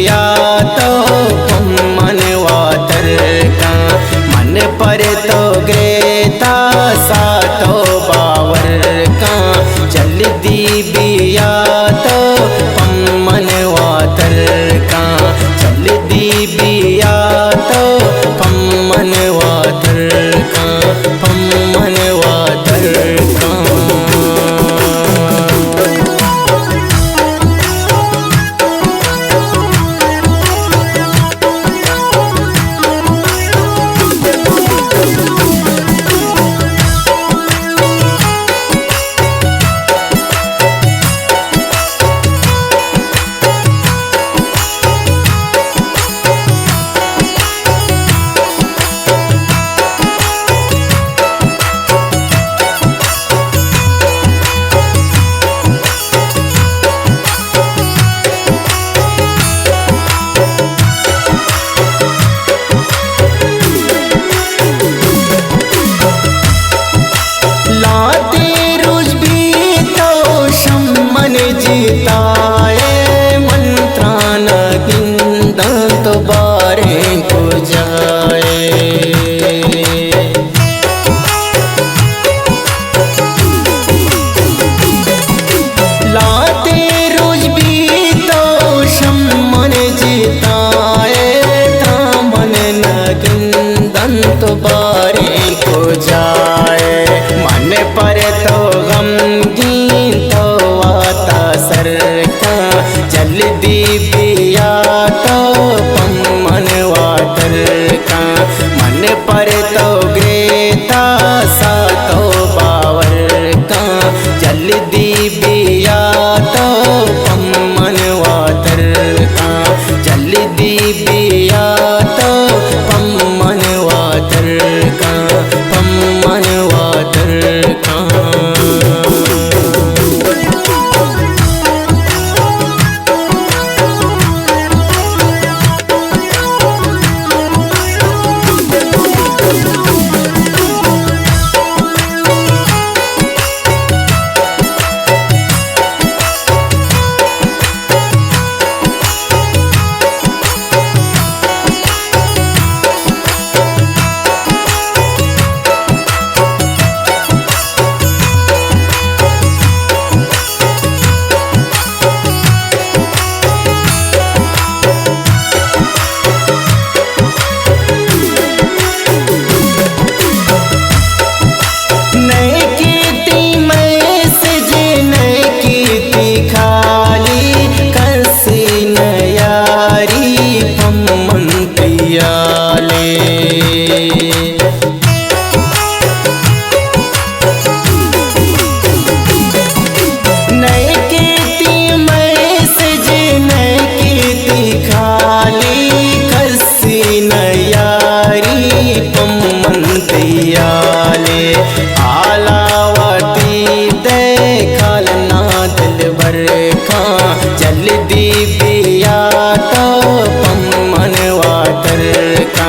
बिया तो मनवा तरका मन पर तो ग्रेता सा तो बावर का चल दी बिया तो मनवा तरका चल दी बिया तो मनवा तरका मनवा तरका। जीताए मंत्रान गिंद तो बारे को जाए लाते रोज भी तो शम्मन जीताए तामन न गिंदन तो बारे को जाए मन पर तो गम गीत सरका चल दी बिया तो मनवा तरका मन पर तो ग्रेता सा तो बावर का चल दी बिया तो मनवा तरका चल दी बिया तो मनवा तरका मनवा तरका। चल दी बिया तो मनवा तरका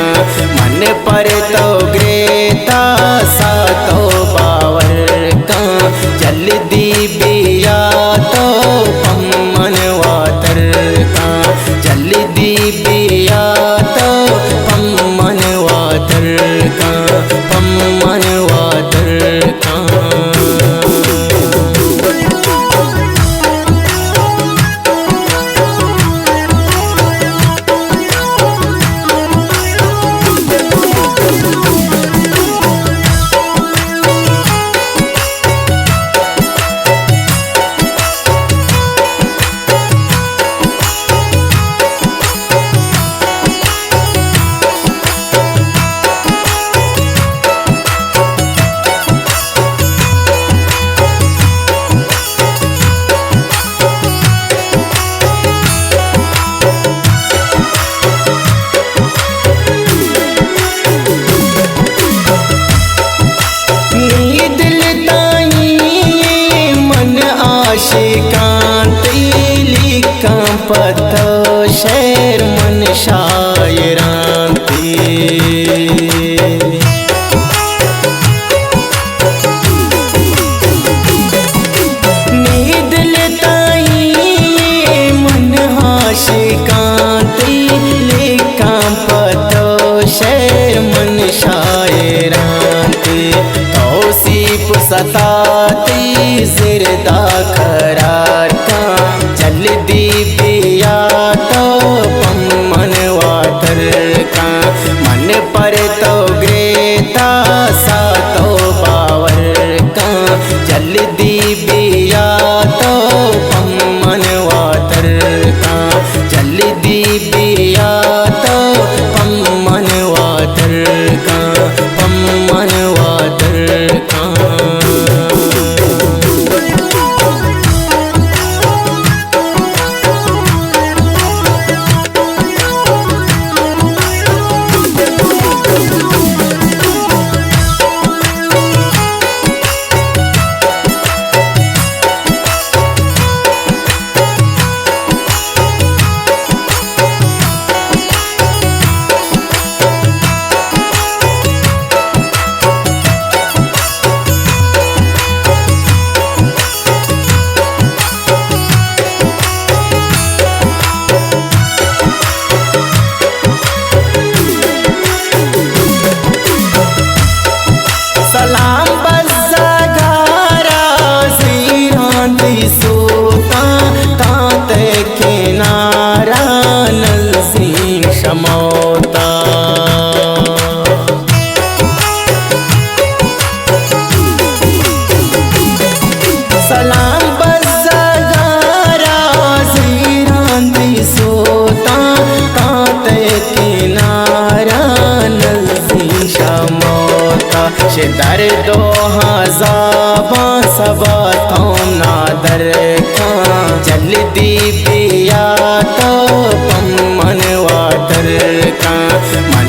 मन पर तो ग्रेता सा तो बावर का चल दी बिया तो मनवा तरका चल दी बिया तो मनवा तरका मनवा तरका। पतो शेर मन शायरांती नींद लताई मन हाशिकां वातर का मन पर तो ग्रेता सा तो बावर का जल्दी बिया तो पम्मन वातर का जल्दी बिया तो पम्मन वातर का पम्मन वातर का। सलाम बज़गारा ज़ीरांदी सूता तांत किनारा नलसी शमोता सलाम बज़गारा ज़ीरांदी सूता तांत किनारा नलसी शमोता दर दो हज़ाबा सबा तो नादर का जल्दी पिया तो पम्मन वातर का मन